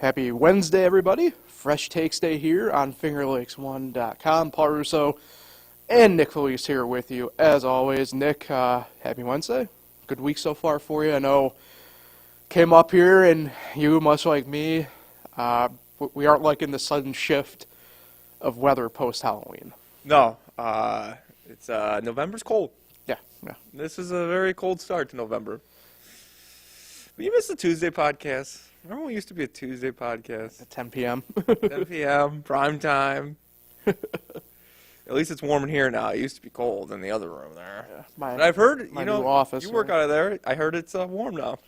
Happy Wednesday, everybody. Fresh Takes Day here on FingerLakes1.com. Paul Russo and Nick Felice here with you. As always, Nick, happy Wednesday. Good week so far for you. I know came up here and you, much like me, we aren't liking the sudden shift of weather post-Halloween. No, it's November's cold. Yeah. This is a very cold start to November. But you missed the Tuesday podcast. Remember when it used to be a Tuesday podcast? At 10 p.m. 10 p.m., prime time. At least it's warm in here now. It used to be cold in the other room there. Yeah, but I've heard, new office, you work out of there. I heard it's warm now.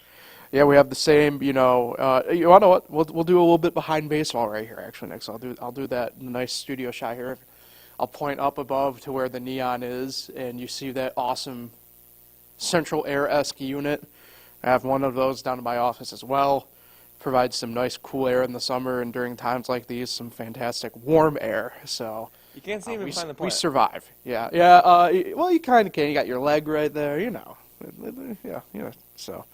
Yeah, we have the same, you know what? We'll do a little bit behind baseball right here, actually, Nick. So I'll do that in a nice studio shot here. I'll point up above to where the neon is, and you see that awesome central air-esque unit. I have one of those down in my office as well. Provides some nice cool air in the summer, and during times like these, some fantastic warm air. So you can't see me behind the plant. We survive. Yeah. Well, you kind of can. You got your leg right there. Yeah. So,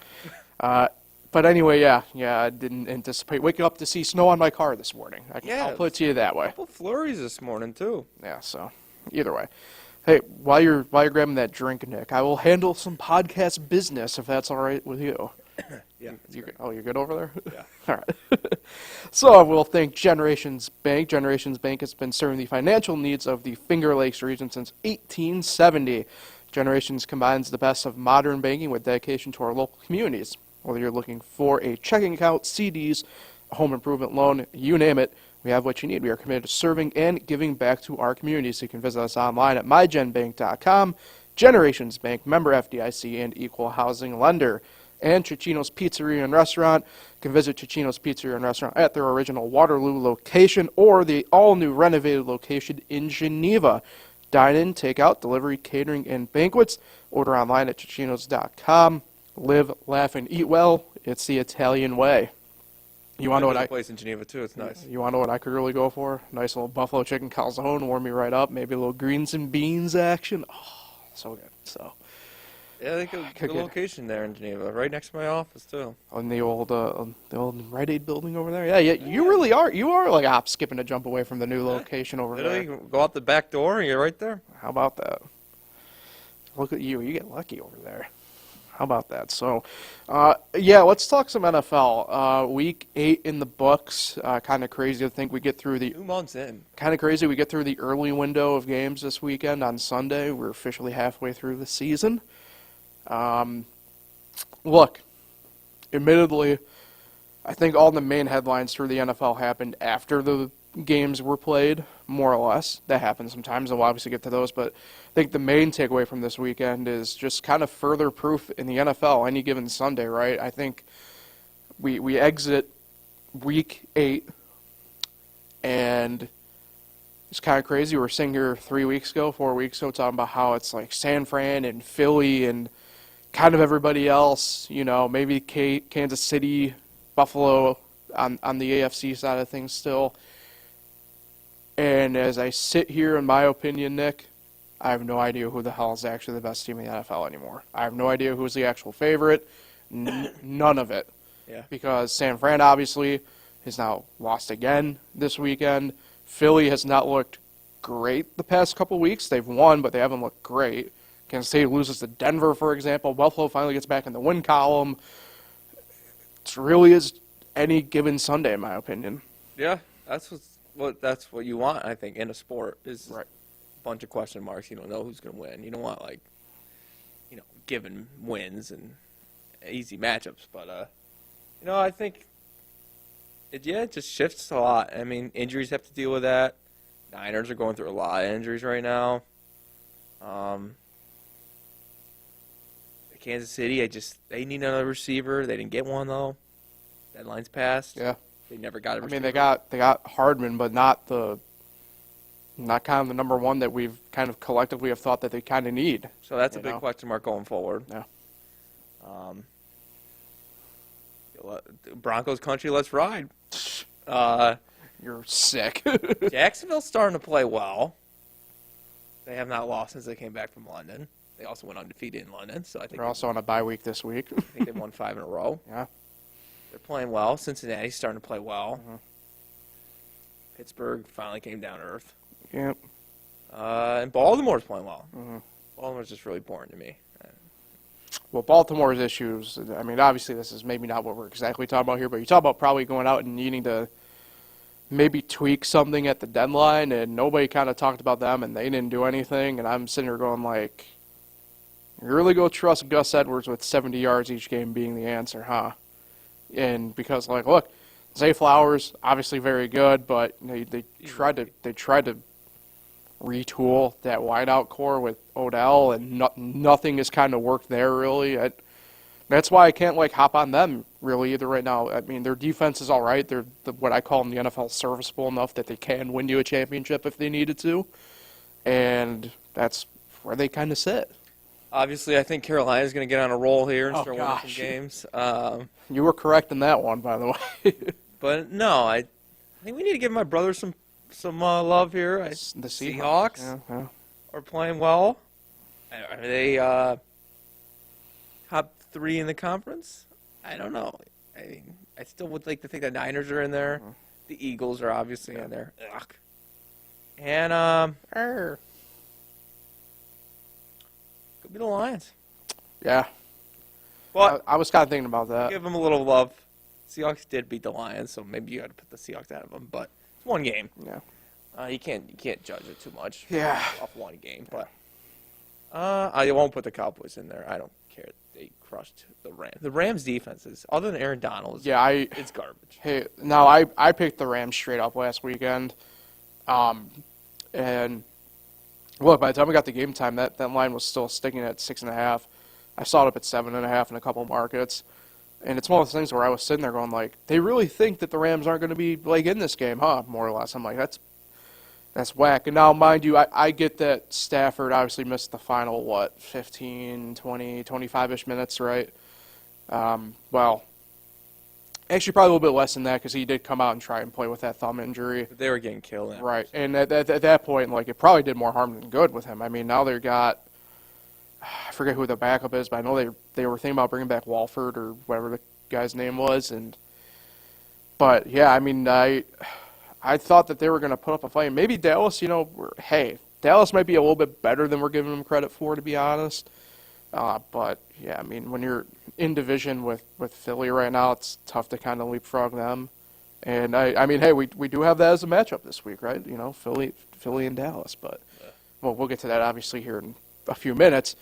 but anyway, yeah. I didn't anticipate waking up to see snow on my car this morning. I'll put it to you that way. A couple flurries this morning too. Yeah. So, either way. Hey, while you're grabbing that drink, Nick, I will handle some podcast business if that's all right with you. Yeah. You're good over there? Yeah. All right. So we'll thank Generations Bank. Generations Bank has been serving the financial needs of the Finger Lakes region since 1870. Generations combines the best of modern banking with dedication to our local communities. Whether you're looking for a checking account, CDs, a home improvement loan, you name it, we have what you need. We are committed to serving and giving back to our communities. So you can visit us online at mygenbank.com. Generations Bank, member FDIC, and equal housing lender. And Cicino's Pizzeria and Restaurant. You can visit Cicino's Pizzeria and Restaurant at their original Waterloo location or the all-new renovated location in Geneva. Dine-in, take-out, delivery, catering, and banquets. Order online at Cicinos.com. Live, laugh, and eat well. It's the Italian way. You want to know what place in Geneva too? It's nice. You want to know what I could really go for? Nice little buffalo chicken calzone, warm me right up. Maybe a little greens and beans action. Oh, so good. So. Yeah, they got a good location there in Geneva, right next to my office too. On the old Rite Aid building over there. Yeah. You really are. You are like a hop, skip, and a jump away from the new location over there. You go out the back door and you're right there. How about that? Look at you. You get lucky over there. How about that? So, let's talk some NFL. Week 8 in the books. Kind of crazy to think we get through the 2 months in. Kind of crazy we get through the early window of games this weekend on Sunday. We're officially halfway through the season. Look, admittedly, I think all the main headlines for the NFL happened after the games were played, more or less. That happens sometimes, and we'll obviously get to those, but I think the main takeaway from this weekend is just kind of further proof in the NFL any given Sunday, right? I think we exit week 8, and it's kind of crazy. We were sitting here 4 weeks ago, talking about how it's like San Fran and Philly and kind of everybody else, maybe Kansas City, Buffalo on the AFC side of things still. And as I sit here, in my opinion, Nick, I have no idea who the hell is actually the best team in the NFL anymore. I have no idea who's the actual favorite. None of it. Yeah. Because San Fran, obviously, has now lost again this weekend. Philly has not looked great the past couple weeks. They've won, but they haven't looked great. Kansas State loses to Denver, for example. Buffalo finally gets back in the win column. It really is any given Sunday, in my opinion. Yeah, that's what you want, I think, in a sport is right. A bunch of question marks. You don't know who's going to win. You don't want, given wins and easy matchups. But, I think it just shifts a lot. I mean, injuries have to deal with that. Niners are going through a lot of injuries right now. Kansas City, they need another receiver. They didn't get one though. Deadline's passed. Yeah, they never got a receiver. I mean, they got Hardman, but not kind of the number one that we've kind of collectively have thought that they kind of need. So that's a big question mark going forward. Yeah. Broncos country, let's ride. You're sick. Jacksonville's starting to play well. They have not lost since they came back from London. They also went undefeated in London, so I think they're also on a bye week this week. I think they've won 5 in a row. Yeah. They're playing well. Cincinnati's starting to play well. Mhm. Pittsburgh finally came down to earth. Yep. And Baltimore's playing well. Mhm. Baltimore's just really boring to me. Well, Baltimore's issues, I mean, obviously this is maybe not what we're exactly talking about here, but you talk about probably going out and needing to maybe tweak something at the deadline, and nobody kind of talked about them, and they didn't do anything, and I'm sitting here going like, you really go trust Gus Edwards with 70 yards each game being the answer, huh? And because, like, look, Zay Flowers, obviously very good, but they tried to retool that wideout core with Odell, and nothing has kind of worked there really. That's why I can't like hop on them really either right now. I mean, their defense is all right. They're what I call in the NFL serviceable enough that they can win you a championship if they needed to, and that's where they kind of sit. Obviously, I think Carolina's going to get on a roll here and Oh, start winning some gosh. games. You were correct in that one, by the way. But no, I think we need to give my brother some love here. The Seahawks yeah. are playing well. Are they top 3 in the conference? I don't know. I mean, I still would like to think the Niners are in there. Mhm. The Eagles are obviously in there. Ugh. And could be the Lions. Yeah. But I was kind of thinking about that. give them a little love. Seahawks did beat the Lions, so maybe you got to put the Seahawks out of them. But it's one game. Yeah. You can't judge it too much. Yeah. Off one game, but I won't put the Cowboys in there. I don't care. They crushed the Rams. The Rams defense is, other than Aaron Donald, Yeah, it's garbage. Hey, now I picked the Rams straight up last weekend, and look, by the time we got the game time, that line was still sticking at 6.5. I saw it up at 7.5 in a couple markets, and it's one of those things where I was sitting there going like, they really think that the Rams aren't going to be like in this game, huh? More or less. I'm like, that's whack. And now, mind you, I get that Stafford obviously missed the final 15, 20, 25-ish minutes, right? Well, actually probably a little bit less than that because he did come out and try and play with that thumb injury. But they were getting killed. Right, and at that point, like, it probably did more harm than good with him. I mean, now they got, I forget who the backup is, but I know they were thinking about bringing back Walford or whatever the guy's name was, but yeah, I mean, I thought that they were going to put up a fight. Maybe Dallas, Dallas might be a little bit better than we're giving them credit for, to be honest. But yeah, I mean, when you're in division with Philly right now, it's tough to kind of leapfrog them. And I mean, hey, we do have that as a matchup this week, right? You know, Philly and Dallas. But well, we'll get to that obviously here in a few minutes.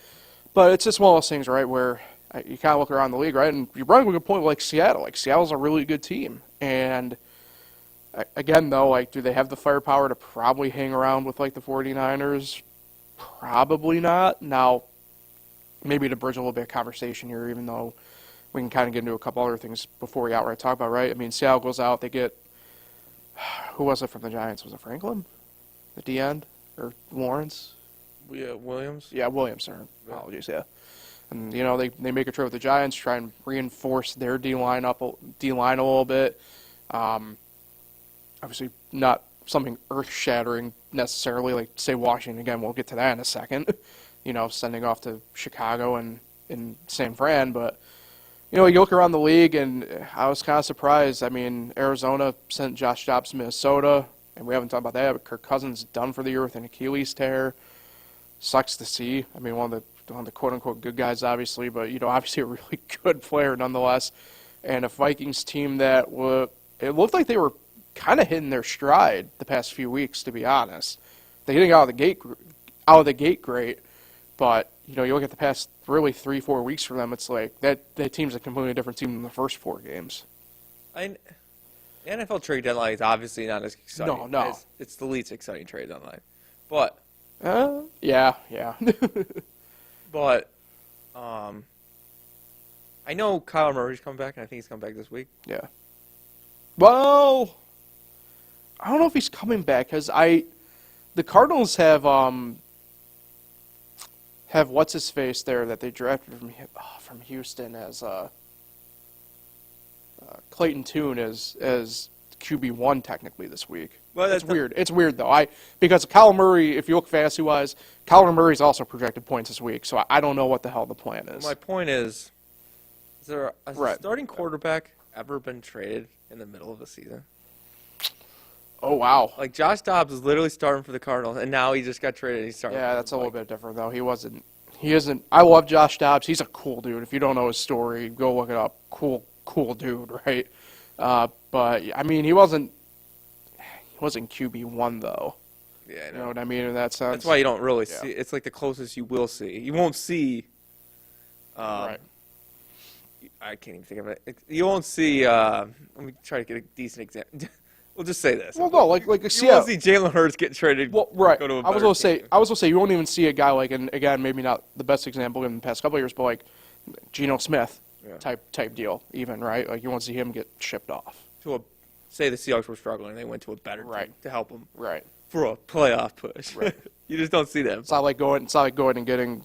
But it's just one of those things, right, where you kind of look around the league, right, and you bring up a good point like Seattle. Like, Seattle's a really good team, and again, though, like, do they have the firepower to probably hang around with like the 49ers? Probably not. Now, maybe to bridge a little bit of conversation here, even though we can kind of get into a couple other things before we outright talk about, right? I mean, Seattle goes out, they get, who was it from the Giants? Was it Franklin? The D-end? Or Lawrence? Williams? Yeah, Williams, sorry. Apologies, yeah. And, you know, they make a trade with the Giants, try and reinforce their D-line a little bit. Obviously not something earth-shattering necessarily, like, say, Washington. Again, we'll get to that in a second. You know, sending off to Chicago and San Fran. But, you know, you look around the league, and I was kind of surprised. I mean, Arizona sent Josh Dobbs to Minnesota, and we haven't talked about that, but Kirk Cousins done for the year with an Achilles tear. Sucks to see. I mean, one of the quote-unquote good guys, obviously, but, you know, obviously a really good player nonetheless. And a Vikings team that it looked like they were kind of hitting their stride the past few weeks, to be honest. They getting out of the gate great, but, you know, you look at the past really 3-4 weeks for them, it's like that team's a completely different team than the first 4 games. The NFL trade deadline is obviously not as exciting. No. It's the least exciting trade deadline. But Yeah. But I know Kyler Murray's coming back, and I think he's coming back this week. Yeah. Well, I don't know if he's coming back because the Cardinals have what's his face there that they drafted from Houston as Clayton Tune as QB1 technically this week. Well, it's weird. It's weird though. Because Kyler Murray, if you look fantasy wise, Kyler Murray's also projected points this week. So I don't know what the hell the plan is. My point is there a starting quarterback ever been traded in the middle of the season? Oh wow. Like Josh Dobbs is literally starting for the Cardinals, and now he just got traded. And he's starting. Yeah, for that's the a little Vikings. bit different though. He wasn't. He isn't. I love Josh Dobbs. He's a cool dude. If you don't know his story, go look it up. Cool dude, right? But I mean, he wasn't. He wasn't QB1 though. Yeah, I You know. know what I mean in that sense. That's why you don't really Yeah. see. It's like the closest you will see. You won't see. Right. I can't even think of it. You won't see. Let me try to get a decent example. We'll just say this. Well, no, like You yeah. won't see Jalen Hurts get traded. Well, right. Go to a I was better gonna say. team. I was gonna say you won't even see a guy like, and again, maybe not the best example in the past couple of years, but like Geno Smith Yeah. type deal, even right. Like you won't see him get shipped off. Say the Seahawks were struggling, they went to a better Right. team to help them Right. for a playoff push. Right. You just don't see them. It's not like going. It's not like going and getting.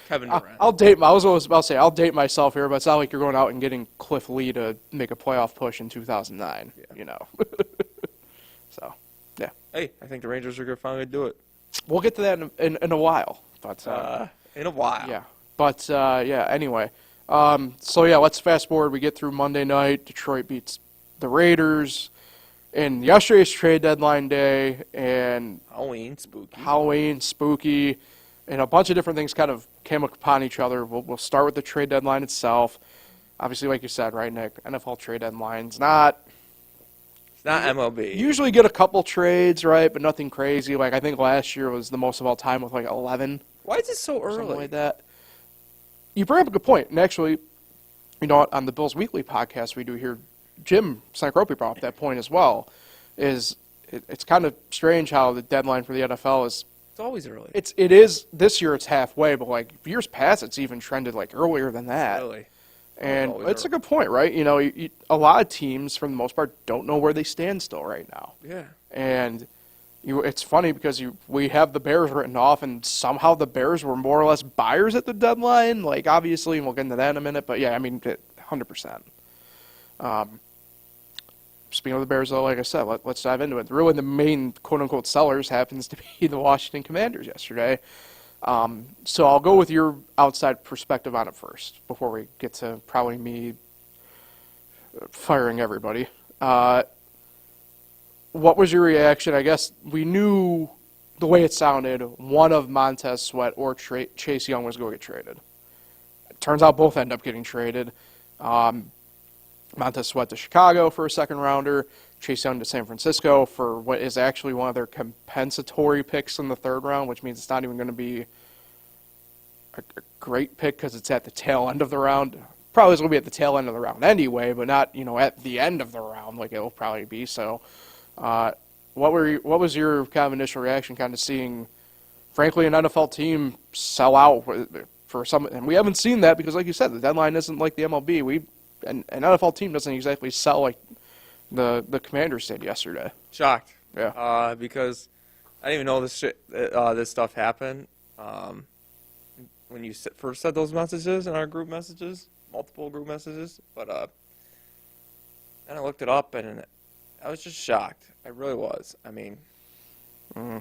Kevin Durant. I'll date. I was about to say I'll date myself here, but it's not like you're going out and getting Cliff Lee to make a playoff push in 2009. Yeah. You know. So, yeah, Hey, I think the Rangers are going to finally do it. we'll get to that in a while. But In a while. yeah, but yeah. Anyway, so yeah, let's fast forward. We get through Monday night. Detroit beats the Raiders, and yesterday's trade deadline day, and Halloween, spooky. Halloween, spooky, and a bunch of different things kind of came upon each other. We'll start with the trade deadline itself. Obviously, like you said, right, Nick, NFL trade deadline's not. It's not MLB. You usually get a couple trades, right, but nothing crazy. Like I think last year was the most of all time with like 11, Why is it so early? something like that. You bring up a good point, and actually, you know, on the Bills Weekly podcast we do here, Jim Sankropi brought up that point as well. It's kind of strange how the deadline for the NFL is. It's always early. It is this year. It's halfway, but like years past, it's even trended like earlier than that. Really. And always it's a early. good point, right? You know, a lot of teams, for the most part, don't know where they stand still right now. Yeah. And it's funny because we have the Bears written off, and somehow the Bears were more or less buyers at the deadline. Like, obviously, and we'll get into that in a minute. But, yeah, I mean, 100%. Speaking of the Bears, though, like I said, let's dive into it. Really, the main quote-unquote sellers happens to be the Washington Commanders yesterday. So I'll go with your outside perspective on it first before we get to probably me firing everybody. What was your reaction? I guess we knew the way it sounded, one of Montez Sweat or Chase Young was going to get traded. It turns out both end up getting traded. Montez Sweat to Chicago for a second rounder, Chase Young to San Francisco for what is actually one of their compensatory picks in the third round, which means it's not even going to be a great pick because it's at the tail end of the round. Probably is going to be at the tail end of the round anyway, but not, you know, at the end of the round like it will probably be. So, what was your kind of initial reaction, kind of seeing, frankly, an NFL team sell out for some? And we haven't seen that because, like you said, the deadline isn't like the MLB. An NFL team doesn't exactly sell like the Commanders did yesterday. Shocked. Yeah. Because I didn't even know this stuff happened. When you first said those messages in our group messages, multiple group messages, but then I looked it up and I was just shocked. I really was. I mean, I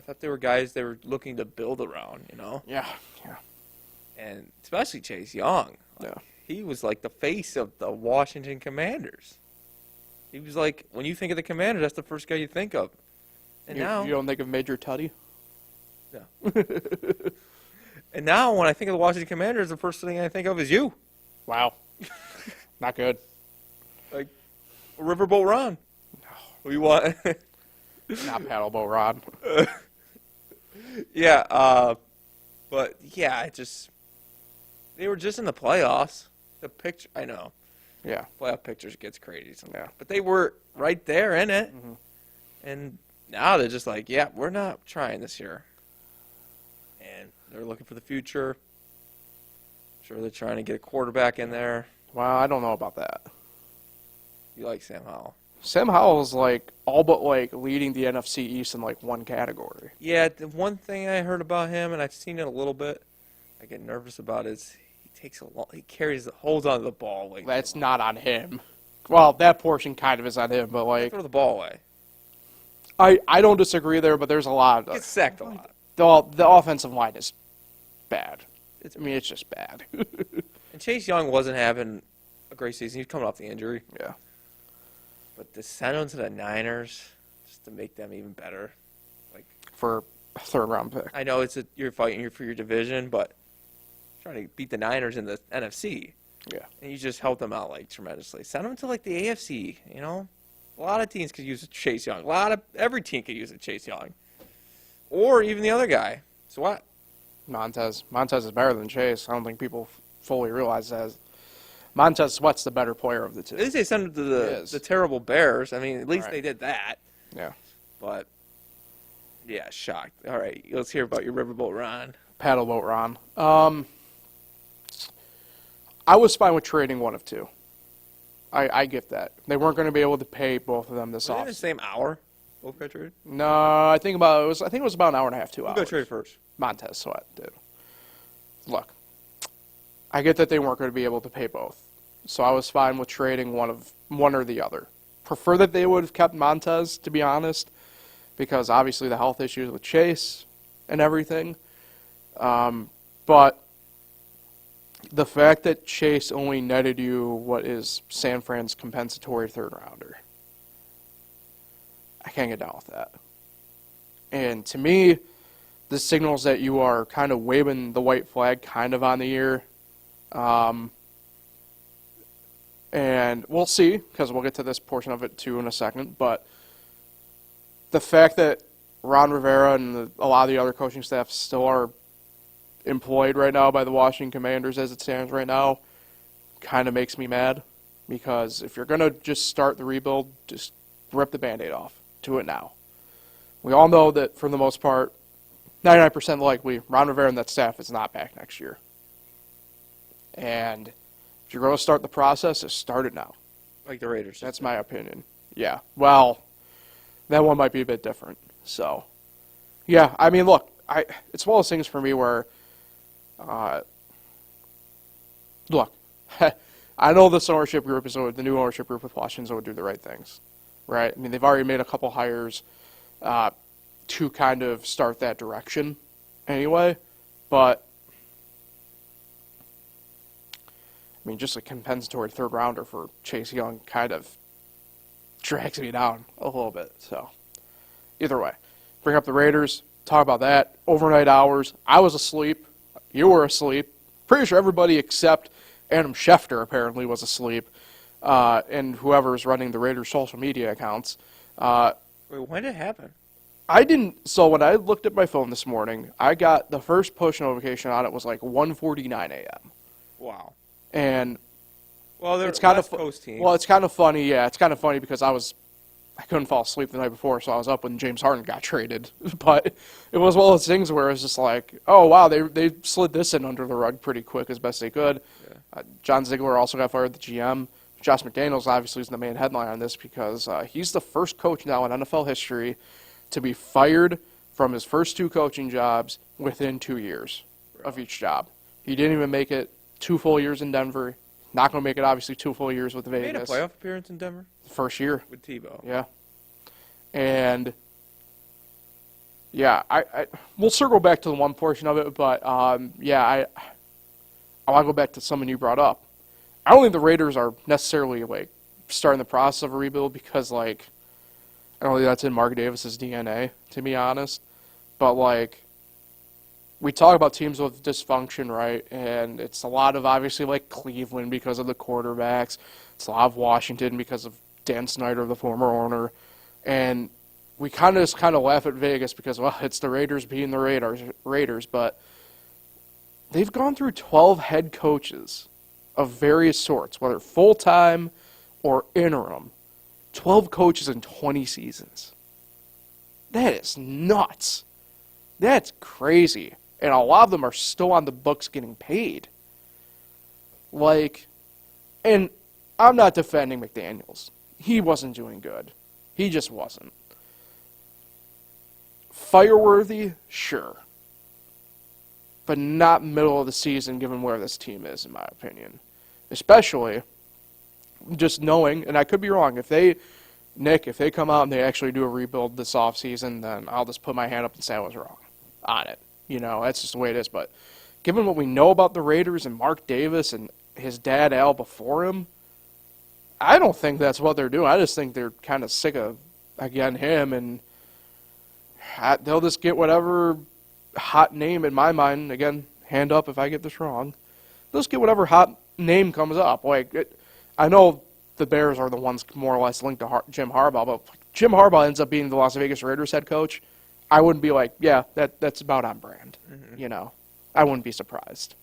thought they were guys they were looking to build around, you know? Yeah. And especially Chase Young. Yeah. He was like the face of the Washington Commanders. He was like, when you think of the Commanders, that's the first guy you think of. And You don't think of Major Tuddy? No. And now, when I think of the Washington Commanders, the first thing I think of is you. Wow. Not good. Like, a riverboat Ron. What do you want? Not paddleboat Rod. Yeah, but yeah, they were just in the playoffs. The picture, I know, Yeah. playoff pictures gets crazy sometimes, Yeah. but they were right there in it. Mhm. And now they're just like, yeah, we're not trying this year. And they're looking for the future. Sure, they're trying to get a quarterback in there. Well, I don't know about that. You like Sam Howell? Sam Howell's like all but like leading the NFC East in like one category. Yeah, the one thing I heard about him, and I've seen it a little bit, I get nervous about is he holds on to the ball. Like That's not on him. Well, that portion kind of is on him, but like throw the ball away. I don't disagree there, but there's a lot He gets sacked a lot. the offensive line is bad. I mean, it's just bad. And Chase Young wasn't having a great season. He's coming off the injury. Yeah. But to send him to the Niners just to make them even better. Like, For a third-round pick. I know you're fighting for your division, but trying to beat the Niners in the NFC. Yeah. And you just helped them out, like, tremendously. Send them to, like, the AFC, you know? A lot of teams could use a Chase Young. Every team could use a Chase Young. Or even the other guy. So what? Montez is better than Chase. I don't think people fully realize that. Montez Sweat's the better player of the two. At least they sent him to the terrible Bears. I mean, at least they did that. Yeah. But, yeah, shocked. All right, let's hear about your Riverboat Ron. Paddleboat Ron. I was fine with trading one of two. I get that. They weren't going to be able to pay both of them this Was it in off. the same hour? Both got traded? No, I think it was about an hour and a half, 2 hours. Who got traded first? Montez Sweat did. Look, I get that they weren't going to be able to pay both, so I was fine with trading one or the other. Prefer that they would have kept Montez, to be honest, because obviously the health issues with Chase and everything. But the fact that Chase only netted you what is San Fran's compensatory third rounder, I can't get down with that. And to me, this signals that you are kind of waving the white flag kind of on the year. And we'll see, because we'll get to this portion of it too in a second. But the fact that Ron Rivera and a lot of the other coaching staff still are employed right now by the Washington Commanders as it stands right now kind of makes me mad. Because if you're going to just start the rebuild, just rip the Band-Aid off. Do it now. We all know that for the most part, 99% likely, Ron Rivera and that staff is not back next year. And if you're going to start the process, just start it now. Like the Raiders. That's my opinion. Yeah. Well, that one might be a bit different. So, yeah. I mean, look, it's one of those things for me where, look, I know this ownership group the new ownership group with Washington would do the right things, right? I mean, they've already made a couple hires to kind of start that direction anyway, but I mean, just a compensatory third rounder for Chase Young kind of drags me down a little bit. So, either way, bring up the Raiders, talk about that. Overnight hours, I was asleep. You were asleep. Pretty sure everybody except Adam Schefter apparently was asleep, and whoever's running the Raiders' social media accounts. Wait, when did it happen? I didn't. So when I looked at my phone this morning, I got the first push notification on it was like 1:49 a.m. Wow. And well, it's kind West of Coast team. Well, it's kind of funny. Yeah, it's kind of funny because I couldn't fall asleep the night before, so I was up when James Harden got traded. But it was one of those things where it was just like, oh wow, they slid this in under the rug pretty quick as best they could. Yeah. John Ziegler also got fired, the GM. Josh McDaniels obviously is the main headline on this because he's the first coach now in NFL history to be fired from his first two coaching jobs within 2 years of each job. He didn't even make it 2 full years in Denver. Not going to make it, obviously, 2 full years with Vegas. He made a playoff appearance in Denver? The first year. With Tebow. Yeah. And, yeah, we'll circle back to the one portion of it, but, yeah, I want to go back to something you brought up. I don't think the Raiders are necessarily, like, starting the process of a rebuild because, like, I don't think that's in Mark Davis's DNA, to be honest. But, like, we talk about teams with dysfunction, right? And it's a lot of, obviously, like, Cleveland because of the quarterbacks. It's a lot of Washington because of Dan Snyder, the former owner. And we kind of laugh at Vegas because, well, it's the Raiders being the Raiders. But they've gone through 12 head coaches of various sorts, whether full-time or interim. 12 coaches in 20 seasons. That is nuts. That's crazy. And a lot of them are still on the books getting paid. Like, and I'm not defending McDaniels. He wasn't doing good. He just wasn't. Fireworthy, sure. But not middle of the season given where this team is, in my opinion. Especially just knowing, and I could be wrong, if they come out and they actually do a rebuild this offseason, then I'll just put my hand up and say I was wrong on it. You know, that's just the way it is. But given what we know about the Raiders and Mark Davis and his dad Al before him, I don't think that's what they're doing. I just think they're kind of sick of, again, him, and they'll just get whatever hot name in my mind. Again, hand up if I get this wrong. They'll just get whatever hot name comes up. I know the Bears are the ones more or less linked to Jim Harbaugh, but if Jim Harbaugh ends up being the Las Vegas Raiders head coach, I wouldn't be like, yeah, that's about on brand. Mm-hmm. I wouldn't be surprised.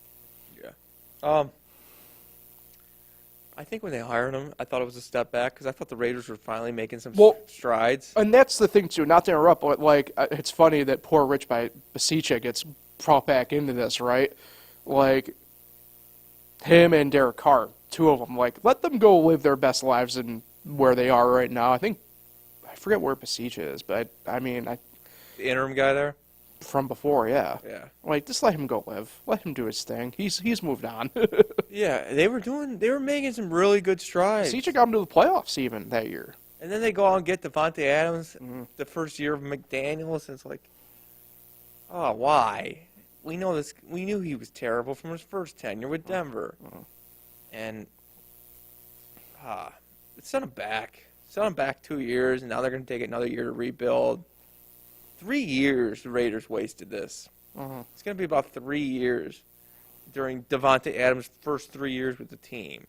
Yeah. I think when they hired him, I thought it was a step back because I thought the Raiders were finally making some strides. And that's the thing, too, not to interrupt, but, it's funny that poor Rich Basicha gets brought back into this, right? Him and Derek Carr, two of them, let them go live their best lives in where they are right now. I forget where Basicha is, but, The interim guy there? From before, yeah. Yeah. Just let him go live. Let him do his thing. He's moved on. Yeah, they were making some really good strides. Basicha got him to the playoffs even that year. And then they go out and get Devontae Adams the first year of McDaniels, and it's like, oh, why? We know this. We knew he was terrible from his first tenure with Denver. And it sent him back. Sent him back 2 years, and now they're going to take another year to rebuild. 3 years the Raiders wasted this. It's going to be about 3 years during Devontae Adams' first 3 years with the team.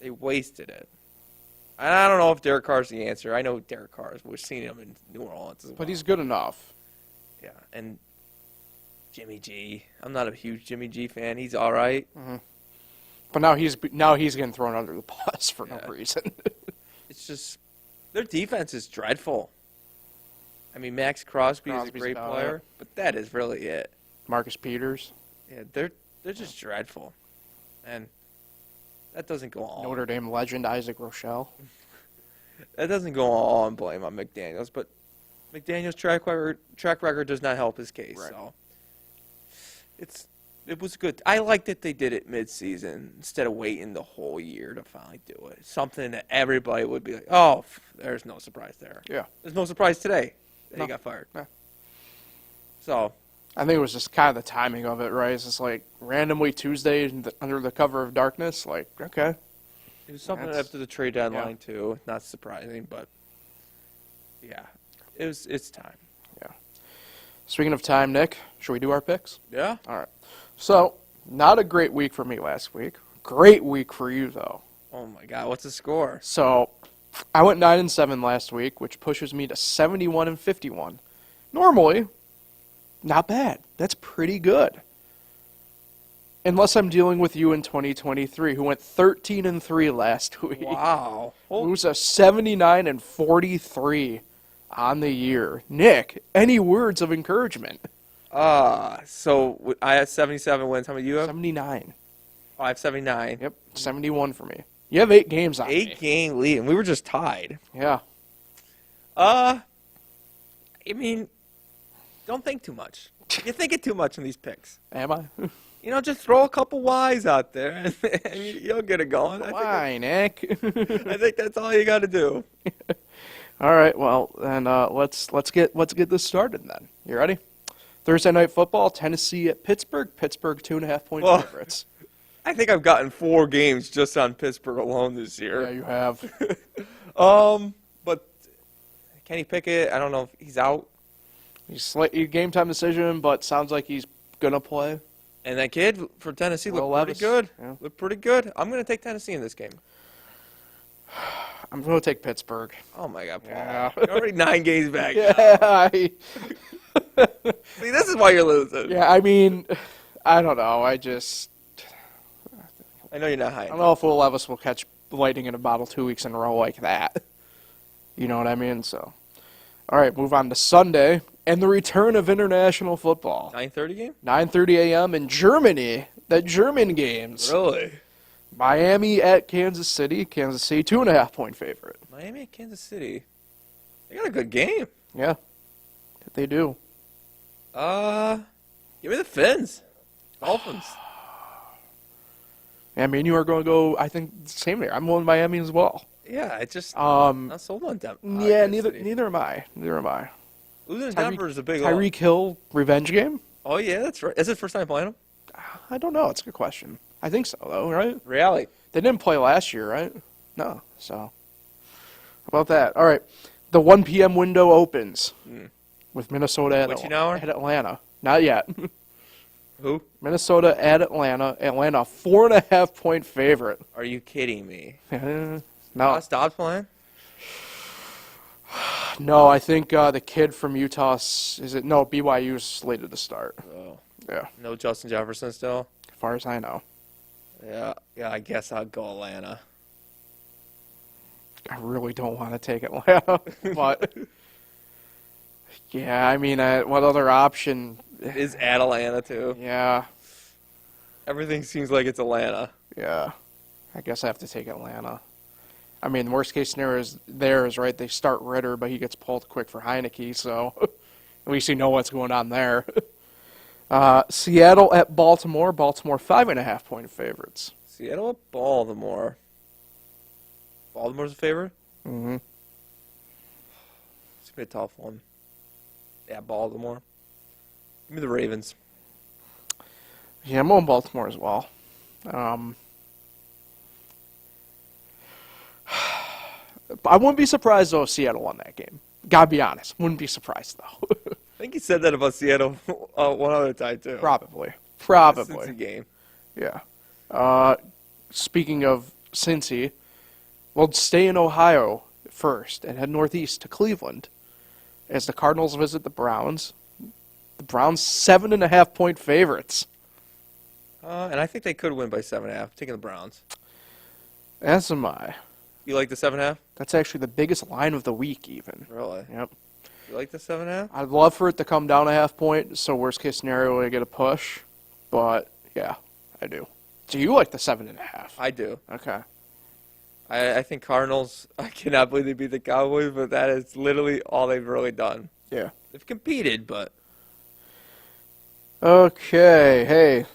They wasted it. And I don't know if Derek Carr's the answer. I know Derek Carr. We've seen him in New Orleans as well. But he's good enough. Yeah, and Jimmy G. I'm not a huge Jimmy G fan. He's all right. But now he's getting thrown under the bus for no reason. It's just their defense is dreadful. I mean, Max Crosby is a great player, but that is really it. Marcus Peters. Yeah, they're just dreadful, and that doesn't go on. Notre Dame legend Isaac Rochelle. That doesn't go all on blame on McDaniels, but McDaniels' track record does not help his case. Right. So it was good. I like that they did it mid-season instead of waiting the whole year to finally do it. Something that everybody would be like, oh, there's no surprise there. Yeah. There's no surprise today that he No. got fired. Yeah. So I think it was just kind of the timing of it, right? It's just randomly Tuesday under the cover of darkness. Okay. it was something after the trade deadline too. Not surprising, but yeah, it's time. Yeah. Speaking of time, Nick, should we do our picks? Yeah. All right. So, not a great week for me last week. Great week for you, though. Oh my God, what's the score? So, I went 9-7 last week, which pushes me to 71-51. Normally, not bad. That's pretty good. Unless I'm dealing with you in 2023, who went 13-3 last week. Wow. Who's a 79-43 on the year. Nick, any words of encouragement? So I have 77 wins. How many do you have? 79. I have 79. Yep, 71 for me. You have 8 games on me. 8-game lead, and we were just tied. Yeah. I mean, don't think too much. You're thinking too much in these picks. Am I? Just throw a couple Ys out there, and you'll get it going. Why, Nick? I think that's all you got to do. All right, well, then let's get this started then. You ready? Thursday night football, Tennessee at Pittsburgh. Pittsburgh 2.5-point favorites. I think I've gotten 4 games just on Pittsburgh alone this year. Yeah, you have. But Kenny Pickett, I don't know if he's out. He's game time decision, but sounds like he's gonna play. And that kid for Tennessee Will looked Levis. pretty good. Yeah. Looked pretty good. I'm going to take Tennessee in this game. I'm gonna take Pittsburgh. Oh, my God, Paul. Yeah. You're already 9 games back. Yeah, See, this is why you're losing. I mean, I don't know. I I know you're not high. I don't know if Will Levis will catch lightning in a bottle 2 weeks in a row like that. You know what I mean? So, all right, move on to Sunday and the return of international football. 9:30 game? 9:30 a.m. in Germany. The German games. Really? Miami at Kansas City. Kansas City 2.5-point favorite. Miami at Kansas City. They got a good game. Yeah, they do. Give me the Fins. Dolphins. I mean, you are going to go. I think same there. I'm going Miami as well. Yeah, it just not sold on Denver. Yeah, neither am I. Neither am I. Losing to Denver is a big loss. Tyreek Hill revenge game? Oh yeah, that's right. Is it first time playing him? I don't know. It's a good question. I think so, though, right? Reality. They didn't play last year, right? No. So, how about that? All right. The 1 p.m. window opens with Minnesota at, Witching hour? at Atlanta. Not yet. Who? Minnesota at Atlanta. Atlanta, 4.5 point favorite. Are you kidding me? No. Stop playing? No, I think the kid from Utah, BYU's slated to start. Oh. Yeah, No Justin Jefferson still? as far as I know. Yeah, I guess I'll go Atlanta. I really don't want to take Atlanta, but yeah, I mean, what other option? It is at Atlanta, too. Yeah, Everything seems like it's Atlanta. yeah. I guess I have to take Atlanta. I mean, the worst case scenario is right. They start Ritter, but he gets pulled quick for Heineke, so at least you know what's going on there. Seattle at Baltimore. Baltimore 5.5 point favorites. Seattle at Baltimore. Baltimore's a favorite? Mm-hmm. It's going to be a tough one. Yeah, Baltimore. Give me the Ravens. Yeah, I'm going Baltimore as well. I wouldn't be surprised, though, if Seattle won that game. Gotta be honest. Wouldn't be surprised, though. I think you said that about Seattle one other time, too. Probably. Cincy game. Yeah. Speaking of Cincy, we'll stay in Ohio first and head northeast to Cleveland as the Cardinals visit the Browns. The Browns 7.5 point favorites. And I think they could win by 7.5. Taking the Browns. As am I. You like the 7.5? That's actually the biggest line of the week, even. Really? Yep. You like the 7.5? I'd love for it to come down a half point, so worst case scenario, we get a push. But, yeah, I do. Do you like the 7.5? I do. Okay. I think Cardinals, I cannot believe they beat the Cowboys, but that is literally all they've really done. Yeah. They've competed, but... Okay, hey.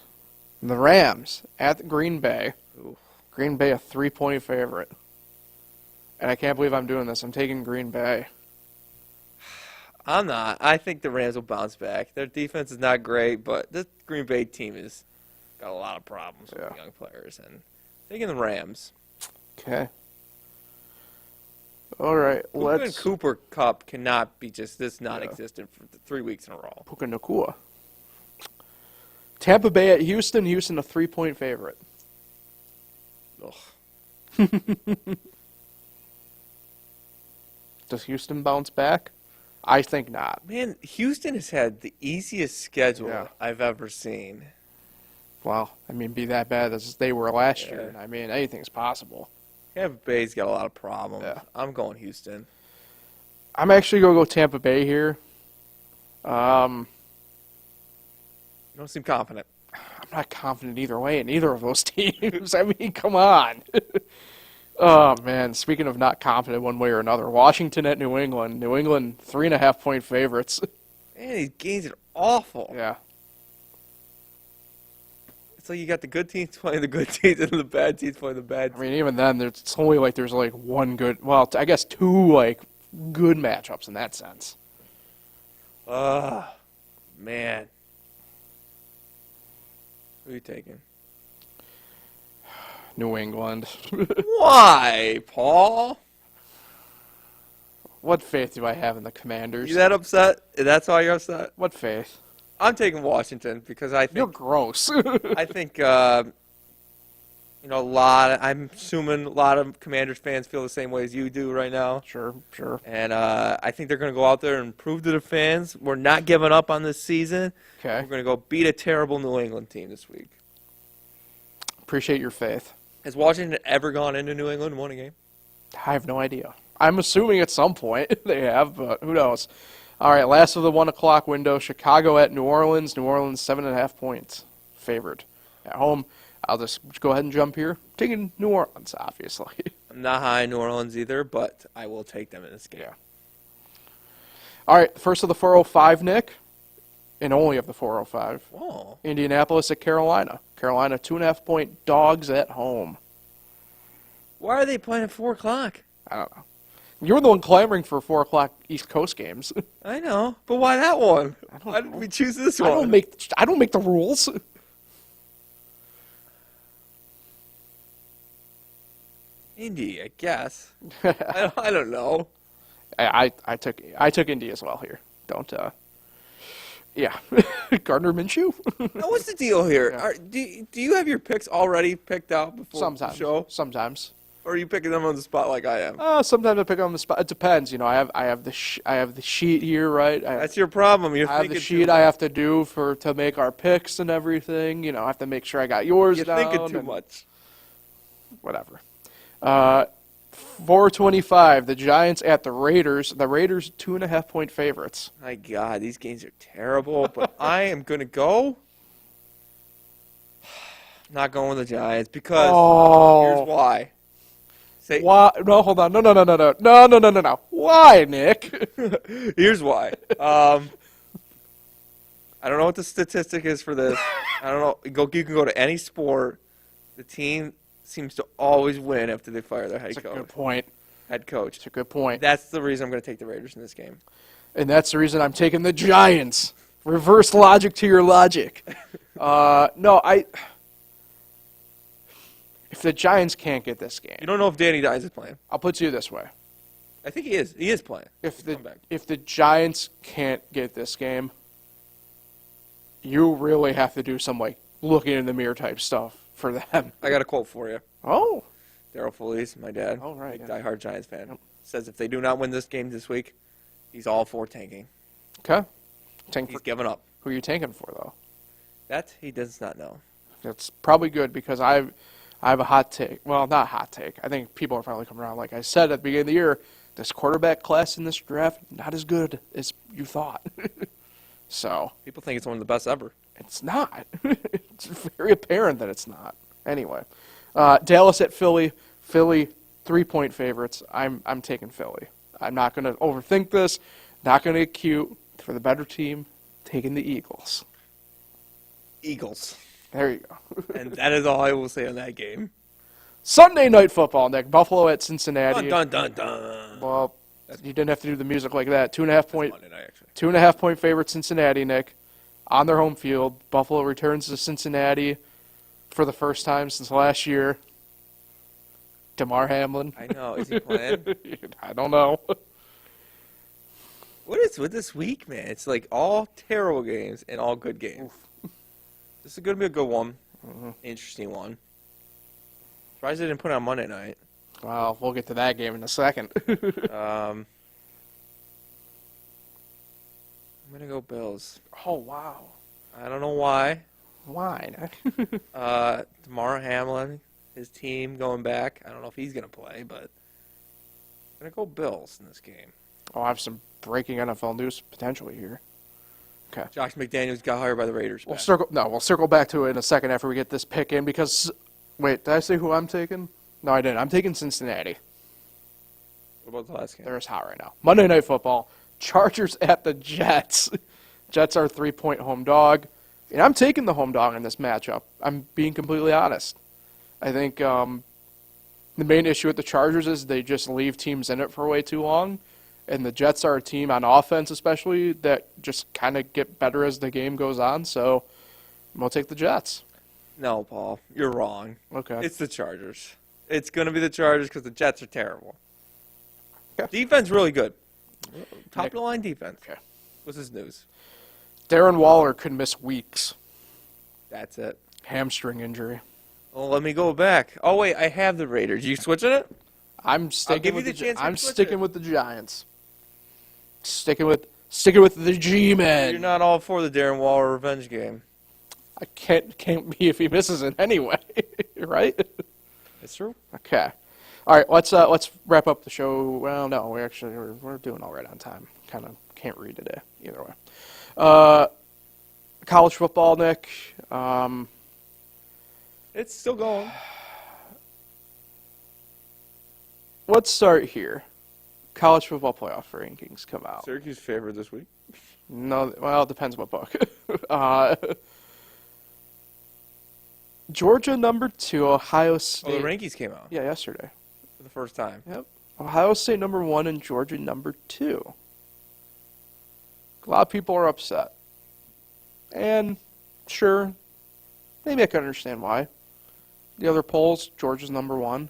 The Rams at Green Bay. Ooh. Green Bay a 3-point favorite. And I can't believe I'm doing this. I'm taking Green Bay. I'm not. I think the Rams will bounce back. Their defense is not great, but this Green Bay team has got a lot of problems with young players. And taking the Rams. Okay. All right, Puka and Cooper Cup cannot be just this non-existent for 3 weeks in a row. Puka Nacua. Tampa Bay at Houston. Houston a 3-point favorite. Ugh. Does Houston bounce back? I think not. Man, Houston has had the easiest schedule I've ever seen. Well, I mean, be that bad as they were last year. I mean, anything's possible. Tampa Bay's got a lot of problems. Yeah. I'm going Houston. I'm actually going to go Tampa Bay here. You don't seem confident. I'm not confident either way in either of those teams. I mean, come on. Oh, man. Speaking of not confident one way or another, Washington at New England. New England, 3.5 point favorites. Man, these games are awful. Yeah. It's like you got the good teams playing the good teams and the bad teams playing the bad I teams. mean, even then, it's only like there's like one good, well, I guess two like good matchups in that sense. Man. Who are you taking? New England. Why, Paul? What faith do I have in the Commanders? You that upset? That's why you're upset? What faith? I'm taking Washington because I think You're gross. I think I'm assuming a lot of Commanders fans feel the same way as you do right now. Sure. And I think they're going to go out there and prove to their fans we're not giving up on this season. Okay. We're going to go beat a terrible New England team this week. Appreciate your faith. Has Washington ever gone into New England and won a game? I have no idea. I'm assuming at some point they have, but who knows? All right, last of the 1 o'clock window, Chicago at New Orleans. New Orleans, 7.5 points favored at home. I'll just go ahead and jump here. Taking New Orleans, obviously. I'm not high in New Orleans either, but I will take them in this game. Yeah. All right, first of the 405, Nick, and only of the 405. Whoa. Indianapolis at Carolina. Carolina, 2.5 point dogs at home. Why are they playing at 4 o'clock? I don't know. You're the one clamoring for 4 o'clock East Coast games. I know, but why that one? I don't Why did know. we choose this I one? don't make the rules. Man, Indy, I guess. I don't know. I took Indy as well here. Don't yeah. Gardner Minshew? Now, what's the deal here? Yeah. Do you have your picks already picked out before Sometimes. the show? Sometimes. Or are you picking them on the spot like I am? Sometimes I pick on the spot. It depends. You know, I have the sheet here, right? That's your problem. You're I have thinking the sheet I have to do to make our picks and everything. You know, I have to make sure I got yours You're down. thinking too and much. Whatever. 425. The Giants at the Raiders. The Raiders 2.5-point favorites. My God, these games are terrible. But I am going to go. Not going with the Giants because here's why. Say, Why? No, hold on. No. Why, Nick? Here's why. I don't know what the statistic is for this. I don't know. You can go to any sport. The team seems to always win after they fire their head That's coach. a good point. Head coach. That's a good point. That's the reason I'm going to take the Raiders in this game. And that's the reason I'm taking the Giants. Reverse logic to your logic. No, if the Giants can't get this game, You don't know if Danny Dimes is playing. I'll put it to you this way. I think he is. He is playing. If Come back. the Giants can't get this game, you really have to do some like looking in the mirror type stuff for them. I got a quote for you. Oh, Daryl Felice, my dad, Oh, right, big yeah. diehard Giants fan, Yep. says if they do not win this game this week, he's all for tanking. okay. Tank He's for, giving up. who are you tanking for though? That he does not know. That's probably good because I have a hot take. Well, not hot take. I think people are probably coming around. Like I said at the beginning of the year, this quarterback class in this draft not as good as you thought. So People think it's one of the best ever. it's not. It's very apparent that it's not. Anyway, Dallas at Philly. Philly 3-point favorites. I'm taking Philly. I'm not going to overthink this. Not going to get cute. For the better team, taking the Eagles. Eagles. There you go. And that is all I will say on that game. Sunday night football, Nick. Buffalo at Cincinnati. Dun, dun, dun, dun. Well, you didn't have to do the music like that. 2.5-point, Monday night, actually. 2.5-point favorite Cincinnati, Nick, on their home field. Buffalo returns to Cincinnati for the first time since last year. DeMar Hamlin. I know. Is he playing? I don't know. What is with this week, man? It's like all terrible games and all good games. This is going to be a good one. Interesting one. Surprised they didn't put it on Monday night. Well, we'll get to that game in a second. I'm going to go Bills. Oh, wow. I don't know why. Why, Nick? DeMar Hamlin, his team going back. I don't know if he's going to play, but I'm going to go Bills in this game. Oh, I have some breaking NFL news potentially here. Okay. Josh McDaniels got hired by the Raiders. We'll back. we'll circle back to it in a second after we get this pick in because wait, did I say who I'm taking? No, I didn't. I'm taking Cincinnati. What about the last game? They're just hot right now. Monday Night Football. Chargers at the Jets. Jets are 3-point home dog. And I'm taking the home dog in this matchup. I'm being completely honest. I think the main issue with the Chargers is they just leave teams in it for way too long. And the Jets are a team on offense especially that just kind of get better as the game goes on. So we'll take the Jets. No, Paul, you're wrong. Okay. It's the Chargers. It's going to be the Chargers because the Jets are terrible. Okay. Defense really good. Top Nick. of the line defense. Okay. What's his news? Darren Waller could miss weeks. That's it. Hamstring injury. Oh, let me go back. Oh wait, I have the Raiders. You switching it? I'm sticking give with you the the chance to I'm switch sticking it. with the Giants. Sticking with the G-men. You're not all for the Darren Waller revenge game. I can't be if he misses it anyway, right? That's true. Okay. All right, let's wrap up the show. Well, no, we're doing all right on time. Kind of can't read today either way. College football, Nick. It's still going. Let's start here. College football playoff rankings come out. Syracuse favored this week. No, well, it depends what book. Georgia number 2, Ohio State. Oh, the rankings came out Yeah, yesterday. for the first time. Yep. Ohio State number 1 and Georgia number 2. A lot of people are upset. And sure, maybe I can understand why. The other polls, Georgia's number 1.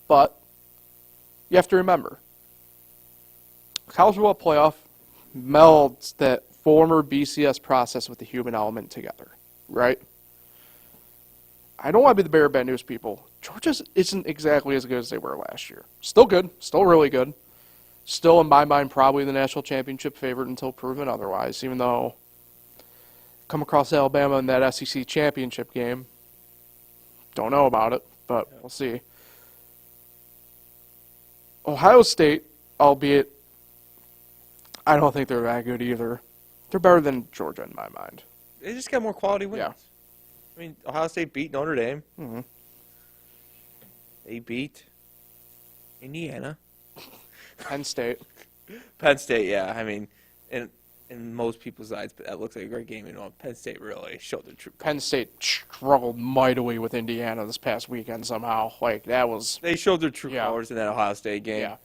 But you have to remember, college football playoff melds that former BCS process with the human element together, right? I don't want to be the bearer of bad news, people. Georgia isn't exactly as good as they were last year. Still good, still really good. Still, in my mind, probably the national championship favorite until proven otherwise, even though come across Alabama in that SEC championship game. Don't know about it, but we'll see. Ohio State, albeit I don't think they're that good either. They're better than Georgia in my mind. They just got more quality wins. Yeah. I mean, Ohio State beat Notre Dame. Mm-hmm. They beat Indiana. Penn State. Penn State, yeah. I mean, in most people's eyes, but that looks like a great game. You know, Penn State really showed their true. Penn State struggled mightily with Indiana this past weekend somehow. Like, that was... They showed their true colors in that Ohio State game. Yeah.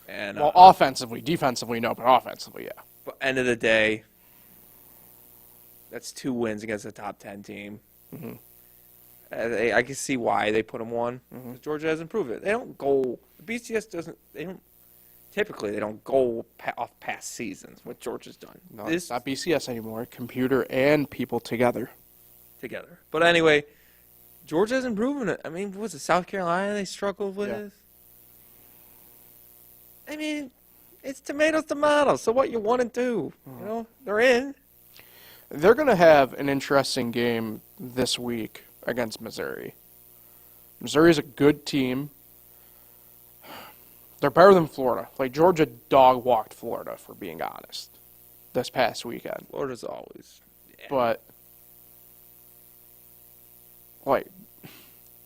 And, well, offensively. Defensively, no, but offensively, yeah. But end of the day, that's 2 wins against a top 10 team. Mm-hmm. I can see why they put them one. Mm-hmm. Georgia hasn't proved it. They don't go. BCS doesn't. They don't. Typically, they don't go off past seasons. What Georgia's done. No, it's not BCS anymore. Computer and people together. But anyway, Georgia hasn't proven it. I mean, what was it South Carolina they struggled with? Yeah. I mean, it's tomatoes. So what, you 1-2? You know, they're in. They're going to have an interesting game this week against Missouri. Missouri's a good team. They're better than Florida. Like, Georgia dog-walked Florida, for being honest, this past weekend. Florida's always. Yeah. But, like,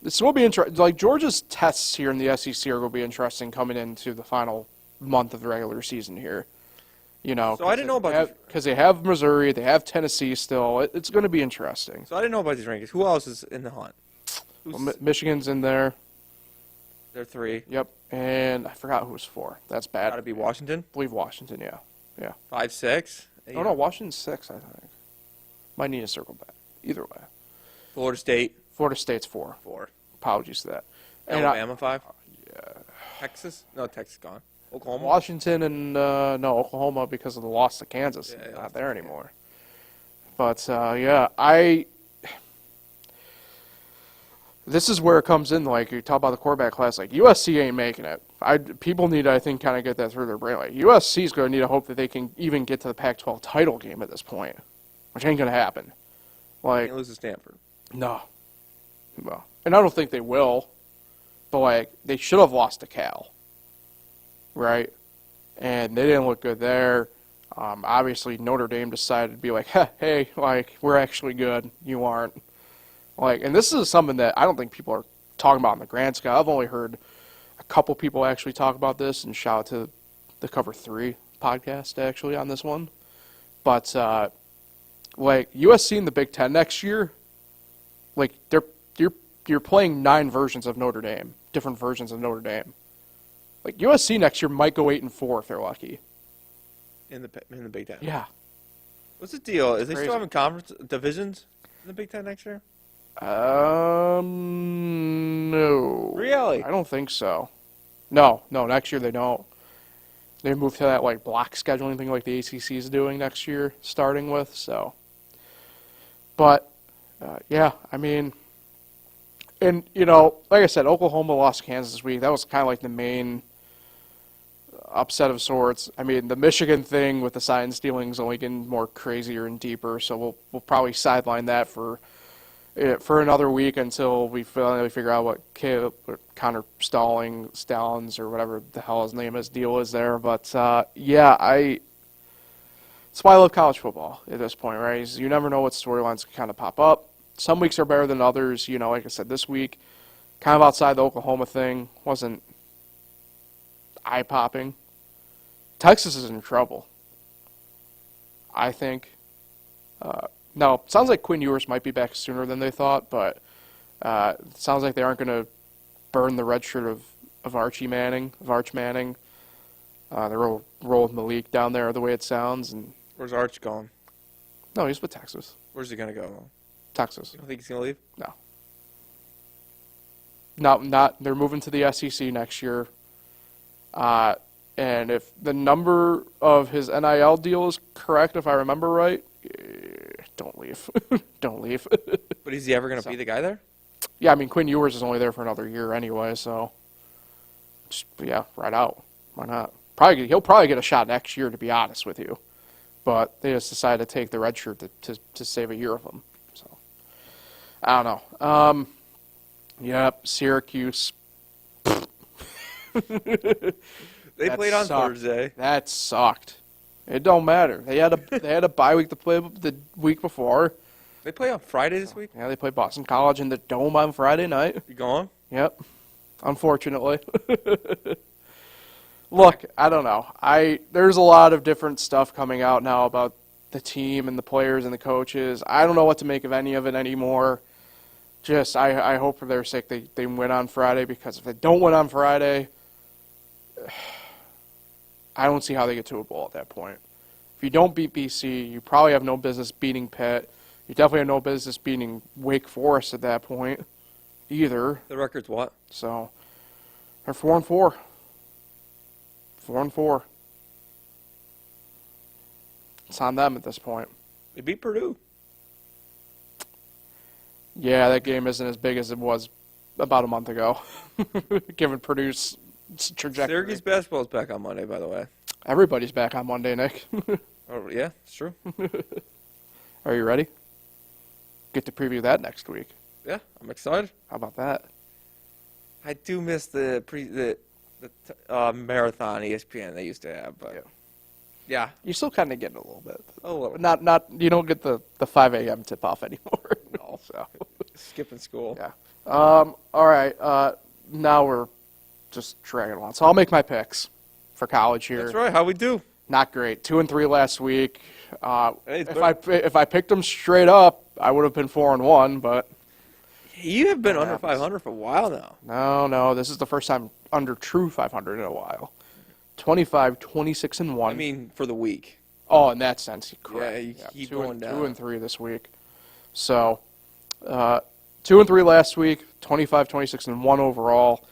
this will be interesting. Like, Georgia's tests here in the SEC are going to be interesting coming into the final month of the regular season here. You know, so I didn't know about because they have Missouri, they have Tennessee still. It's going to be interesting. So I didn't know about these rankings. Who else is in the hunt? Well, Michigan's in there. They're 3. Yep, and I forgot who was 4. That's bad. Got to be Washington. I believe Washington. Yeah. 5, 6. Oh no, Washington's 6. I think. Might need to circle back. Either way. Florida State. Florida State's 4. 4. Apologies to that. Alabama 5. Yeah. Texas. No, Texas gone. Oklahoma. Washington and no Oklahoma because of the loss to Kansas. Yeah, Not there anymore. But yeah, this is where it comes in. Like, you talk about the quarterback class. Like, USC ain't making it. People need to, I think, kind of get that through their brain. Like, USC is going to need to hope that they can even get to the Pac-12 title game at this point, which ain't going to happen. Like, Can't lose to Stanford. No. Well, and I don't think they will. But like, they should have lost to Cal. Right? And they didn't look good there. Obviously, Notre Dame decided to be like, hey, like, we're actually good. You aren't. Like, and this is something that I don't think people are talking about in the grand scale. I've only heard a couple people actually talk about this, and shout out to the Cover 3 podcast, actually, on this one. But, like, USC in the Big Ten next year, like, you're playing 9 versions of Notre Dame, different versions of Notre Dame. Like, USC next year might go 8-4 if they're lucky. In the Big Ten. Yeah. What's the deal? Is they Crazy. still having conference divisions in the Big Ten next year? No. Really? I don't think so. No, next year they don't. They moved to that, like, block scheduling thing like the ACC is doing next year, starting with, so. But, yeah, I mean, and, you know, like I said, Oklahoma lost Kansas this week. That was kind of like the main upset of sorts. I mean, the Michigan thing with the sign stealing is only getting more crazier and deeper, so we'll probably sideline that for another week until we finally figure out what Connor Stallings or whatever the hell his name deal is there. But yeah, that's why I love college football at this point, right? You never know what storylines can kind of pop up. Some weeks are better than others. You know, like I said, this week, kind of outside the Oklahoma thing, wasn't eye-popping. Texas is in trouble, I think. Now, it sounds like Quinn Ewers might be back sooner than they thought, but it sounds like they aren't going to burn the red shirt of Arch Manning. They're roll with Malik down there the way it sounds. And Where's Arch going? no, he's with Texas. Where's he going to go? Texas. You don't think he's going to leave? No. Not. They're moving to the SEC next year. And if the number of his NIL deal is correct, if I remember right, don't leave. Don't leave. But is he ever going to be the guy there? Yeah, I mean, Quinn Ewers is only there for another year anyway, so just, yeah, right out. Why not? He'll probably get a shot next year, to be honest with you. But they just decided to take the red shirt to save a year of him. So I don't know. Yep, Syracuse. They That played on sucked. Thursday. That sucked. It don't matter. They had a bye week to play the week before. They play on Friday this week? Yeah, they play Boston College in the Dome on Friday night. You going? Yep. Unfortunately. Look, I don't know. There's a lot of different stuff coming out now about the team and the players and the coaches. I don't know what to make of any of it anymore. Just I hope for their sake they win on Friday, because if they don't win on Friday, I don't see how they get to a bowl at that point. If you don't beat BC, you probably have no business beating Pitt. You definitely have no business beating Wake Forest at that point either. The record's what? So they're 4-4. 4-4. It's on them at this point. They beat Purdue. Yeah, that game isn't as big as it was about a month ago, given Purdue's trajectory. Syracuse basketball is back on Monday, by the way. Everybody's back on Monday, Nick. Oh, yeah, it's true. Are you ready? Get to preview that next week. Yeah, I'm excited. How about that? I do miss the marathon ESPN they used to have, but yeah. You're still kind of getting a little bit. A little. Not you don't get the 5 a.m. tip off anymore. No, so. Skipping school. Yeah. All right. Now we're just dragging along. So I'll make my picks for college here. That's right. How we do? Not great. 2-3 last week. Hey, If I picked them straight up, I would have been 4-1. But you have been What under happens? 500 for a while now. no, this is the first time under true 500 in a while. 25-26-1. I mean, for the week. Oh, in that sense, correct. Yeah, you keep going down. 2-3 this week. So, 2-3 last week, 25-26-1 overall.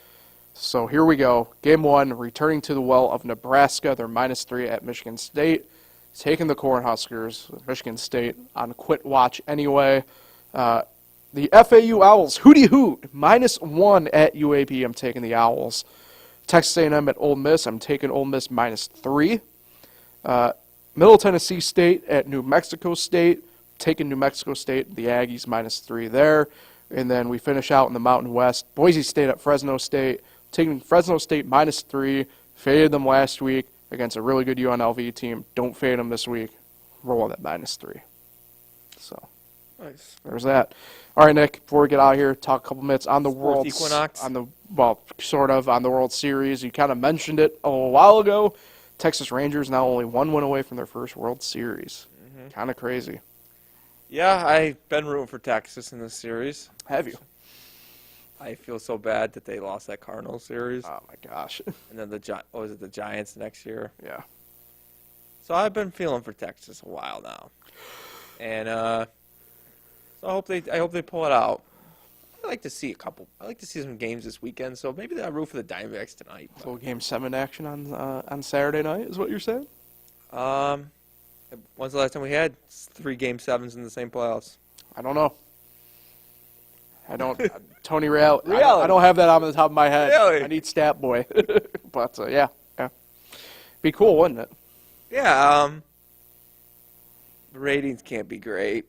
So here we go. Game 1, returning to the well of Nebraska. They're -3 at Michigan State. Taking the Cornhuskers, Michigan State, on quit watch anyway. The FAU Owls, hooty hoot, -1 at UAB. I'm taking the Owls. Texas A&M at Ole Miss. I'm taking Ole Miss -3. Middle Tennessee State at New Mexico State. Taking New Mexico State. The Aggies -3 there. And then we finish out in the Mountain West. Boise State at Fresno State. Taking Fresno State -3. Faded them last week against a really good UNLV team. Don't fade them this week. Rolling at -3. So Nice. there's that. All right, Nick, before we get out of here, talk a couple minutes on the Sports World Equinox. on the World Series. You kind of mentioned it a little while ago. Texas Rangers now only 1 win away from their first World Series. Mm-hmm. Kind of crazy. Yeah, I've been rooting for Texas in this series. Have you? I feel so bad that they lost that Cardinals series. Oh my gosh. And then the Giants next year. Yeah. So I've been feeling for Texas a while now. And so I hope they pull it out. I like to see some games this weekend, so maybe I'll root for the Diamondbacks tonight. Little Game 7 action on Saturday night is what you're saying? When's the last time we had 3 Game 7s in the same playoffs? I don't know. I don't. Tony Real. Reality. I don't have that on the top of my head. Really? I need Stat Boy. But yeah. Be cool, wouldn't it? Yeah. The ratings can't be great.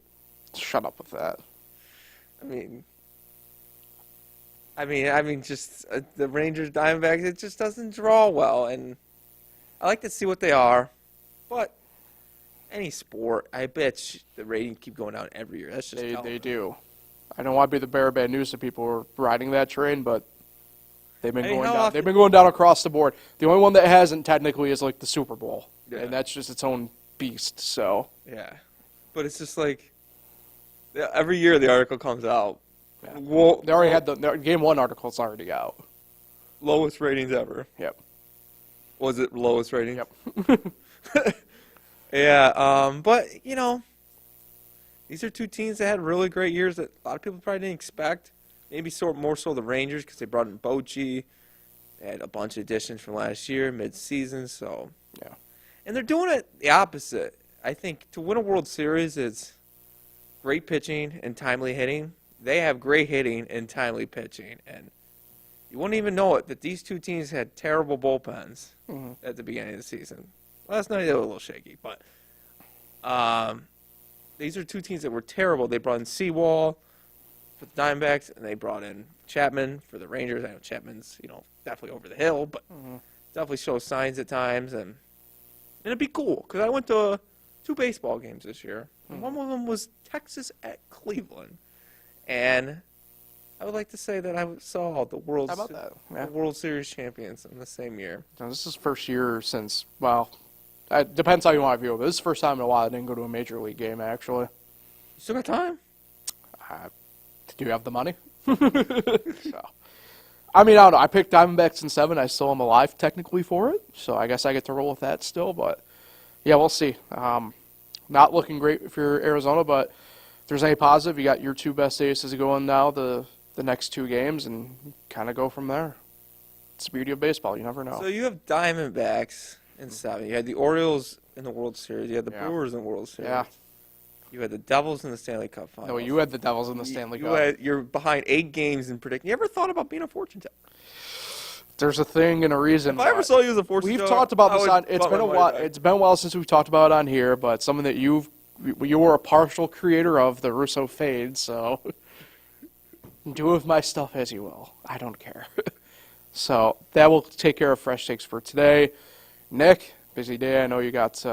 Shut up with that. I mean, just the Rangers Diamondbacks. It just doesn't draw well, and I like to see what they are, but any sport, I bet the ratings keep going down every year. That's just They do. I don't want to be the bearer of bad news to people who are riding that train, but they've been going down. They've been going down across the board. The only one that hasn't technically is like the Super Bowl, and that's just its own beast. So yeah, but it's just like every year the article comes out. yeah. Whoa, they already had the Game 1 article's already out. lowest ratings ever. Yep. Was it lowest rating? Yep. Yeah, but, these are two teams that had really great years that a lot of people probably didn't expect. Maybe more so the Rangers because they brought in Bochy. They had a bunch of additions from last year, mid-season, so. Yeah. And they're doing it the opposite. I think to win a World Series, it's great pitching and timely hitting. They have great hitting and timely pitching. And you wouldn't even know it that these two teams had terrible bullpens at the beginning of the season. Last night they were a little shaky, but these are two teams that were terrible. They brought in Seawall for the Diamondbacks, and they brought in Chapman for the Rangers. I know Chapman's, definitely over the hill, but definitely shows signs at times. And it'd be cool, because I went to 2 baseball games this year. And one of them was Texas at Cleveland. And I would like to say that I saw the World, How about that? Yeah. the World Series champions in the same year. Now, this is the first year since, well, it depends how you want to view it, but this is the first time in a while I didn't go to a major league game, actually. You still got time? Do you have the money? So, I mean, I don't know. I picked Diamondbacks in 7. I still am alive technically for it, so I guess I get to roll with that still. But, yeah, we'll see. Not looking great for Arizona, but if there's any positive, you got your 2 best aces going now, the next 2 games, and kind of go from there. It's the beauty of baseball. You never know. So you have Diamondbacks in 7. You had the Orioles in the World Series. You had the Brewers in the World Series. Yeah. You had the Devils in the Stanley Cup Finals. No, you had the Devils in the Stanley Cup. You're behind 8 games in predicting. You ever thought about being a fortune teller? There's a thing and a reason. If I ever saw you as a fortune teller, we've talked about I this would on. It's put been my a money while. back. It's been a while since we've talked about it on here, but something that you were a partial creator of, the Russo fade. So do with my stuff as you will. I don't care. So that will take care of fresh takes for today. Nick, busy day. I know you got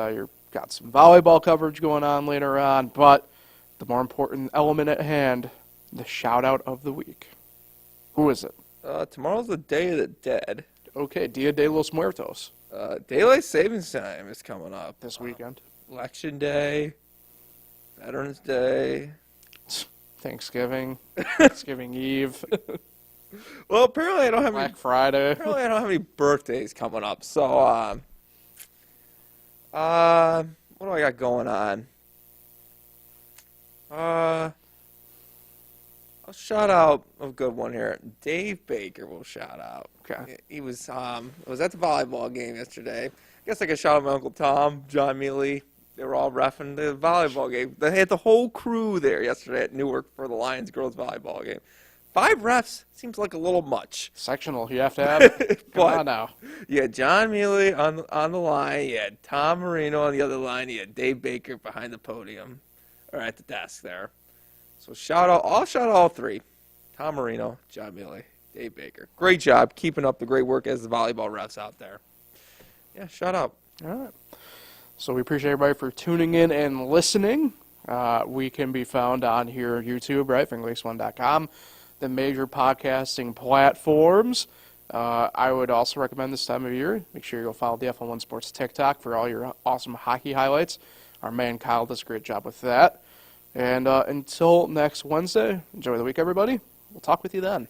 got some volleyball coverage going on later on, but the more important element at hand, the shout out of the week. Who is it? Tomorrow's the Day of the Dead. Okay, Dia de los Muertos. Daylight Savings Time is coming up. This weekend. Election Day. Veterans Day. Thanksgiving. Thanksgiving Eve. Well, apparently I don't have Black Friday. Apparently I don't have any birthdays coming up. So, what do I got going on? I'll shout out a good one here. Dave Baker will shout out. Okay. He was at the volleyball game yesterday. I guess I could shout out my Uncle Tom, John Mealy. They were all reffing the volleyball game. They had the whole crew there yesterday at Newark for the Lions girls volleyball game. 5 refs seems like a little much. Sectional, you have to have it. Come on now. You had John Mealy on the line. You had Tom Marino on the other line. You had Dave Baker behind the podium, or at the desk there. So I'll shout out all 3. Tom Marino, John Mealy, Dave Baker. Great job keeping up the great work as the volleyball refs out there. Yeah, shout out. All right. So we appreciate everybody for tuning in and listening. We can be found on here on YouTube, right? fingerlakes1.com, the major podcasting platforms. I would also recommend this time of year, make sure you go follow the F1 Sports TikTok for all your awesome hockey highlights. Our man Kyle does a great job with that. And until next Wednesday, enjoy the week, everybody. We'll talk with you then.